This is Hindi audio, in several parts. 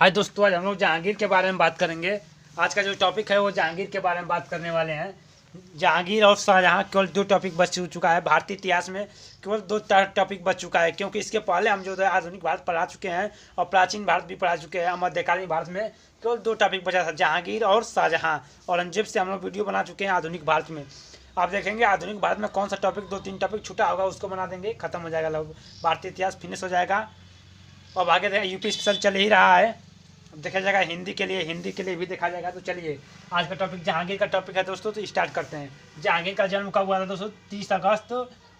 हाय दोस्तों, आज हम लोग जहांगीर के बारे में बात करेंगे। आज का जो टॉपिक है वो जहांगीर के बारे में बात करने वाले हैं। जहांगीर और शाहजहां केवल दो टॉपिक बच चुका है। भारतीय इतिहास में केवल दो टॉपिक बच चुका है, क्योंकि इसके पहले हम जो है आधुनिक भारत पढ़ा चुके हैं और प्राचीन भारत भी पढ़ा चुके हैं। मध्यकालीन भारत में केवल दो टॉपिक बचा था, जहांगीर और शाहजहां। औरंगजेब से हम लोग वीडियो बना चुके हैं आधुनिक भारत में। आप देखेंगे आधुनिक भारत में कौन सा टॉपिक, 2-3 टॉपिक छूटा होगा उसको बना देंगे, खत्म हो जाएगा, लोग भारतीय इतिहास फिनिश हो जाएगा। अब आगे देखा यूपी स्पेशल चल ही रहा है, देखा जाएगा हिंदी के लिए भी देखा जाएगा। तो चलिए आज का टॉपिक जहांगीर का टॉपिक है दोस्तों, तो स्टार्ट करते हैं। जहांगीर का जन्म कब हुआ था दोस्तों? 30 अगस्त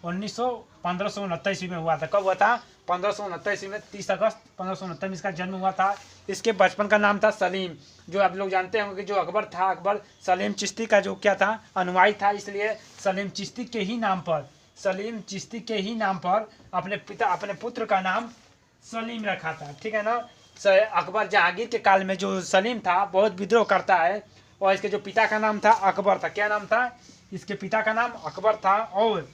1569 ईस्वी में हुआ था। कब हुआ था? 1569 ईस्वी में, 30 अगस्त 1569 में इसका जन्म हुआ था। इसके बचपन का नाम था सलीम। जो आप लोग जानते होंगे कि जो अकबर था, अकबर सलीम चिश्ती का जो क्या था, अनुयायी था, इसलिए सलीम चिश्ती के ही नाम पर अपने पुत्र का नाम सलीम रखा था। ठीक है ना। अकबर जहांगीर के काल में जो सलीम था बहुत विद्रोह करता है, और इसके जो पिता का नाम था अकबर था। क्या नाम था? इसके पिता का नाम अकबर था, और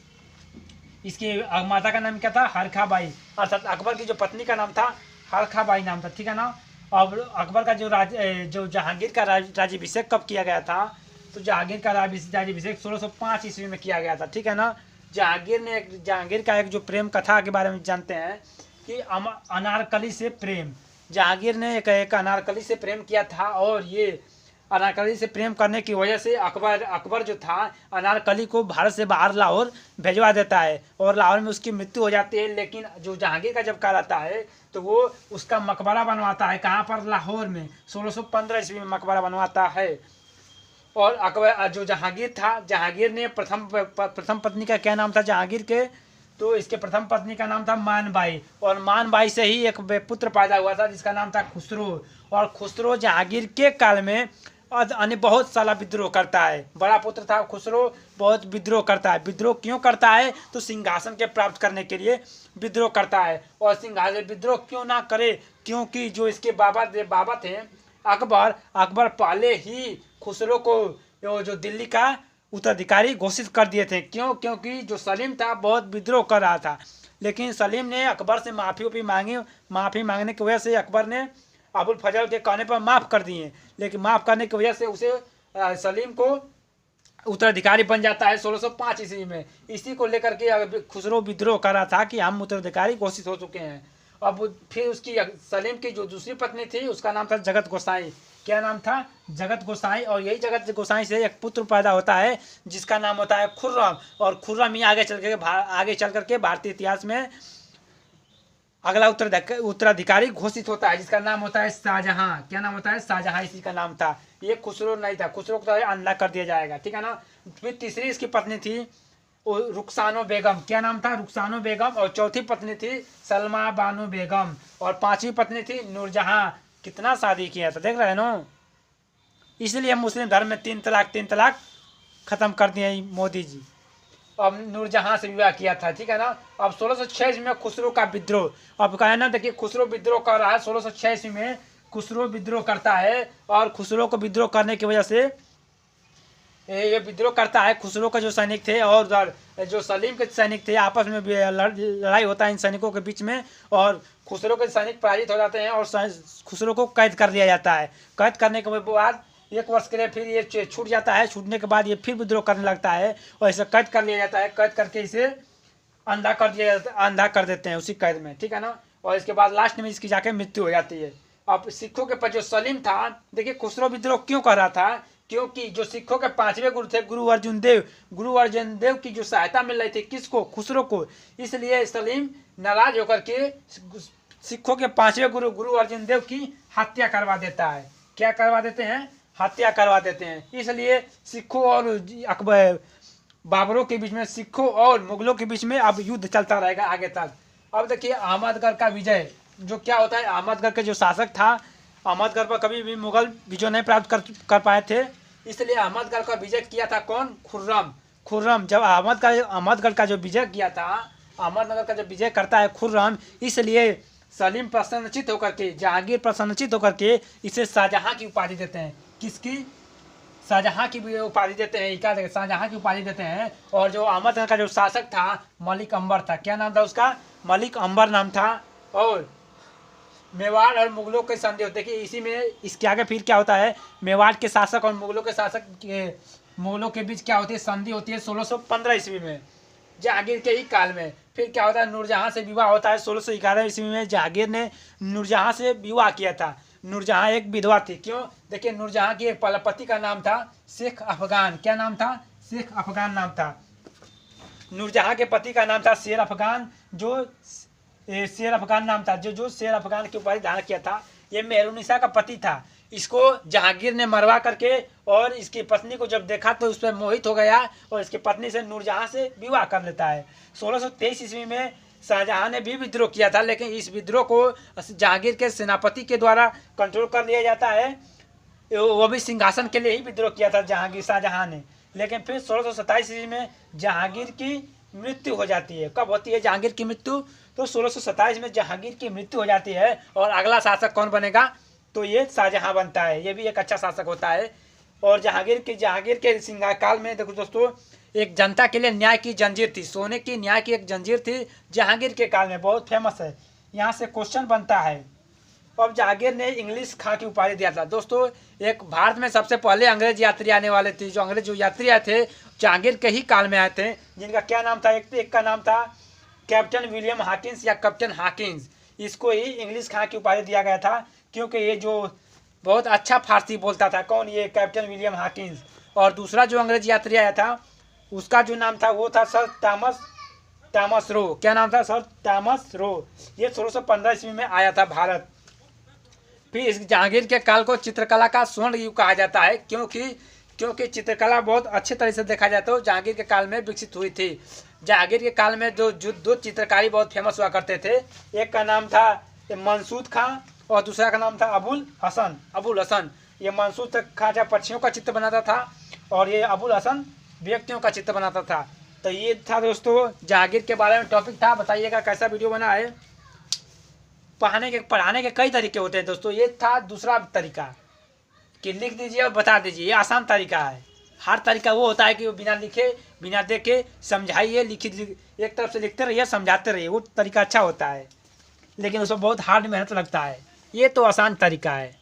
इसके माता का नाम क्या था? हरखा बाई। अर्थात अकबर की जो पत्नी का नाम था हरखा बाई नाम था। ठीक है ना। अब अकबर का जो जहांगीर का राज्याभिषेक कब किया गया था? तो जहांगीर का राज्याभिषेक 1605 ईस्वी में किया गया था। ठीक है ना। जहांगीर का एक जो प्रेम कथा के बारे में जानते हैं कि अनारकली से प्रेम। जहांगीर ने एक अनारकली से प्रेम किया था, और ये अनारकली से प्रेम करने की वजह से अकबर जो था अनारकली को भारत से बाहर लाहौर भेजवा देता है, और लाहौर में उसकी मृत्यु हो जाती है। लेकिन जो जहांगीर का जब काल आता है तो वो उसका मकबरा बनवाता है। कहाँ पर? लाहौर में 1615 ईस्वी में मकबरा बनवाता है। और अकबर जो जहांगीर था, जहांगीर ने प्रथम पत्नी का क्या नाम था जहांगीर के? तो इसके प्रथम पत्नी का नाम था मानबाई, और मानबाई से ही एक पुत्र पैदा हुआ था जिसका नाम था खुसरो। और खुसरो जहांगीर के काल में अन्य बहुत सारा विद्रोह करता है। बड़ा पुत्र था खुसरो, बहुत विद्रोह करता है। विद्रोह क्यों करता है? तो सिंहासन के प्राप्त करने के लिए विद्रोह करता है। और सिंहासन विद्रोह क्यों ना करे? क्योंकि जो इसके बाबा थे अकबर पहले ही खुसरो को जो दिल्ली का उत्तराधिकारी घोषित कर दिए थे। क्यों? क्योंकि जो सलीम था बहुत विद्रोह कर रहा था, लेकिन सलीम ने अकबर से माफ़ी मांगी। माफ़ी मांगने की वजह से अकबर ने अबुल फजल के कहने पर माफ़ कर दिए, लेकिन माफ़ करने की वजह से उसे सलीम को उत्तराधिकारी बन जाता है 1605 ईस्वी में। इसी को लेकर के खुसरो विद्रोह कर रहा था कि हम उत्तराधिकारी घोषित हो चुके हैं। अब फिर उसकी सलीम की जो दूसरी पत्नी थी उसका नाम था जगत गोसाई। क्या नाम था? जगत गोसाई। और यही जगत गोसाई से एक पुत्र पैदा होता है जिसका नाम होता है खुर्रम। और खुर्रम ही आगे चल करके भारतीय इतिहास में अगला उत्तराधिकारी घोषित होता है, जिसका नाम होता है शाहजहां। क्या नाम होता है? शाहजहां इसी का नाम था। ये खुसरो नहीं था, खुसरो को तो अंधा कर दिया जाएगा। ठीक है ना। फिर तीसरी इसकी पत्नी थी रुखसानो बेगम। क्या नाम था? रुखसानो बेगम। और चौथी पत्नी थी सलमा बानो बेगम। और पांचवी पत्नी थी नूरजहां। कितना शादी किया था, देख रहे हैं ना। इसलिए मुस्लिम धर्म में तीन तलाक खत्म कर दिए मोदी जी। अब नूरजहां से विवाह किया था। ठीक है ना। अब 1606 में खुसरो का विद्रोह। अब कहा ना, देखिए खुसरो विद्रोह कर रहा है 1606 में। खुसरो विद्रोह करता है, और खुसरो को विद्रोह करने की वजह से ये विद्रोह करता है। खुसरो के जो सैनिक थे और उधर जो सलीम के सैनिक थे, आपस में लड़ाई होता है इन सैनिकों के बीच में, और खुसरो के सैनिक पराजित हो जाते हैं और खुसरो को कैद कर दिया जाता है। कैद करने के बाद 1 वर्ष के लिए फिर ये छूट जाता है। छूटने के बाद ये फिर विद्रोह करने लगता है, और इसे कैद कर लिया जाता है। कैद करके इसे अंधा कर देते हैं उसी कैद में। ठीक है ना। और इसके बाद लास्ट में इसकी जाके मृत्यु हो जाती है। अब सिखों के पास जो सलीम था, देखिए खुसरो विद्रोह क्यों कर रहा था? क्योंकि जो सिखों के 5वें गुरु थे गुरु अर्जुन देव की जो सहायता मिल रही थी किसको? खुसरो को। इसलिए सलीम नाराज होकर के सिखों के 5वें गुरु अर्जुन देव की हत्या करवा देता है। क्या करवा देते हैं? हत्या करवा देते हैं। इसलिए सिखों और अकबर बाबरों के बीच में, सिखों और मुगलों के बीच में अब युद्ध चलता रहेगा आगे तक। अब देखिए अहमदगढ़ का विजय जो क्या होता है, अहमदगढ़ के जो शासक था, अहमदगढ़ पर कभी भी मुगल विजय नहीं प्राप्त कर पाए थे। इसलिए अहमदगढ़ का विजय किया था कौन? खुर्रम। जब अहमदगढ़ का जो विजय किया था, अहमदनगर का जब विजय करता है खुर्रम, इसलिए सलीम प्रसन्नचित होकर के, जहांगीर प्रसन्नचित होकर के इसे शाहजहां की उपाधि देते हैं। किसकी? शाहजहां की भी उपाधि देते हैं। क्या देते? शाहजहां की उपाधि देते हैं। और जो अहमदनगर का जो शासक था मलिक अंबर था। क्या नाम था उसका? मलिक अंबर नाम था। और मेवाड़ और मुगलों के संधि होते। देखिए इसी में इसके आगे फिर क्या होता है, मेवाड़ के शासक और मुगलों के शासक के मुगलों के बीच क्या होती है, संधि होती है 1615 ईस्वी में, जहांगीर के ही काल में। फिर क्या होता है, नूरजहां से विवाह होता है 1611 ईस्वी में। जहांगीर ने नूरजहां से विवाह किया था। नूरजहां एक विधवा थी। क्यों, देखिए नूरजहां की एक पति का नाम था शेख अफगान। क्या नाम था, शेख अफगान नाम था। नूरजहां के पति का नाम था शेर अफगान, जो शेर अफगान नाम था, जो शेर अफगान की उपाधि धारण किया था। ये मेहरुनिसा का पति था। इसको जहांगीर ने मरवा करके और इसकी पत्नी को जब देखा तो उस पर मोहित हो गया और इसकी पत्नी से नूरजहां से विवाह कर लेता है। 1623 ईस्वी में शाहजहां ने भी विद्रोह किया था, लेकिन इस विद्रोह को जहांगीर के सेनापति के द्वारा कंट्रोल कर लिया जाता है। वो भी सिंहासन के लिए ही विद्रोह किया था शाहजहां ने। लेकिन फिर 1627 ईस्वी में जहांगीर की मृत्यु हो जाती है। कब होती है जहांगीर की मृत्यु, तो 1627 में जहांगीर की मृत्यु हो जाती है। और अगला शासक कौन बनेगा, तो ये शाहजहां बनता है। ये भी एक अच्छा शासक होता है। और जहांगीर के सिंह काल में देखो दोस्तों, एक जनता के लिए न्याय की जंजीर थी, सोने की न्याय की एक जंजीर थी जहांगीर के काल में, बहुत फेमस है। यहाँ से क्वेश्चन बनता है। अब जहांगीर ने इंग्लिश खां की उपाधि दिया था। दोस्तों एक भारत में सबसे पहले अंग्रेज यात्री आने वाले थे। जो अंग्रेज यात्री आए थे जहांगीर के ही काल में आए थे, जिनका क्या नाम था, एक का नाम था कैप्टन विलियम हॉकिंस या कैप्टन हॉकिंस। इसको ही इंग्लिश खां की उपाधि दिया गया था, क्योंकि ये जो बहुत अच्छा फारसी बोलता था। कौन, ये कैप्टन विलियम हॉकिंस। और दूसरा जो अंग्रेज यात्री आया था उसका जो नाम था वो था सर थॉमस रो। क्या नाम था, सर थॉमस रो। ये 1615 ईस्वी में आया था भारत। फिर इस जहांगीर के काल को चित्रकला का स्वर्ण युग कहा जाता है, क्योंकि चित्रकला बहुत अच्छे तरह से देखा जाए तो जहांगीर के काल में विकसित हुई थी। जहांगीर के काल में जो दो चित्रकारी बहुत फेमस हुआ करते थे। एक का नाम था मंसूर खां और दूसरा का नाम था अबुल हसन। ये मंसूर खां जब पक्षियों का चित्र बनाता था और ये अबुल हसन व्यक्तियों का चित्र बनाता था। तो ये था दोस्तों जहांगीर के बारे में टॉपिक था। बताइएगा कैसा वीडियो बना है। पढ़ाने के कई तरीके होते हैं दोस्तों। ये था दूसरा तरीका कि लिख दीजिए और बता दीजिए, ये आसान तरीका है। हर तरीका वो होता है कि वो बिना लिखे बिना देखे समझाइए, एक तरफ से लिखते रहिए, समझाते रहिए, वो तरीका अच्छा होता है। लेकिन उसमें बहुत हार्ड मेहनत लगता है। ये तो आसान तरीका है।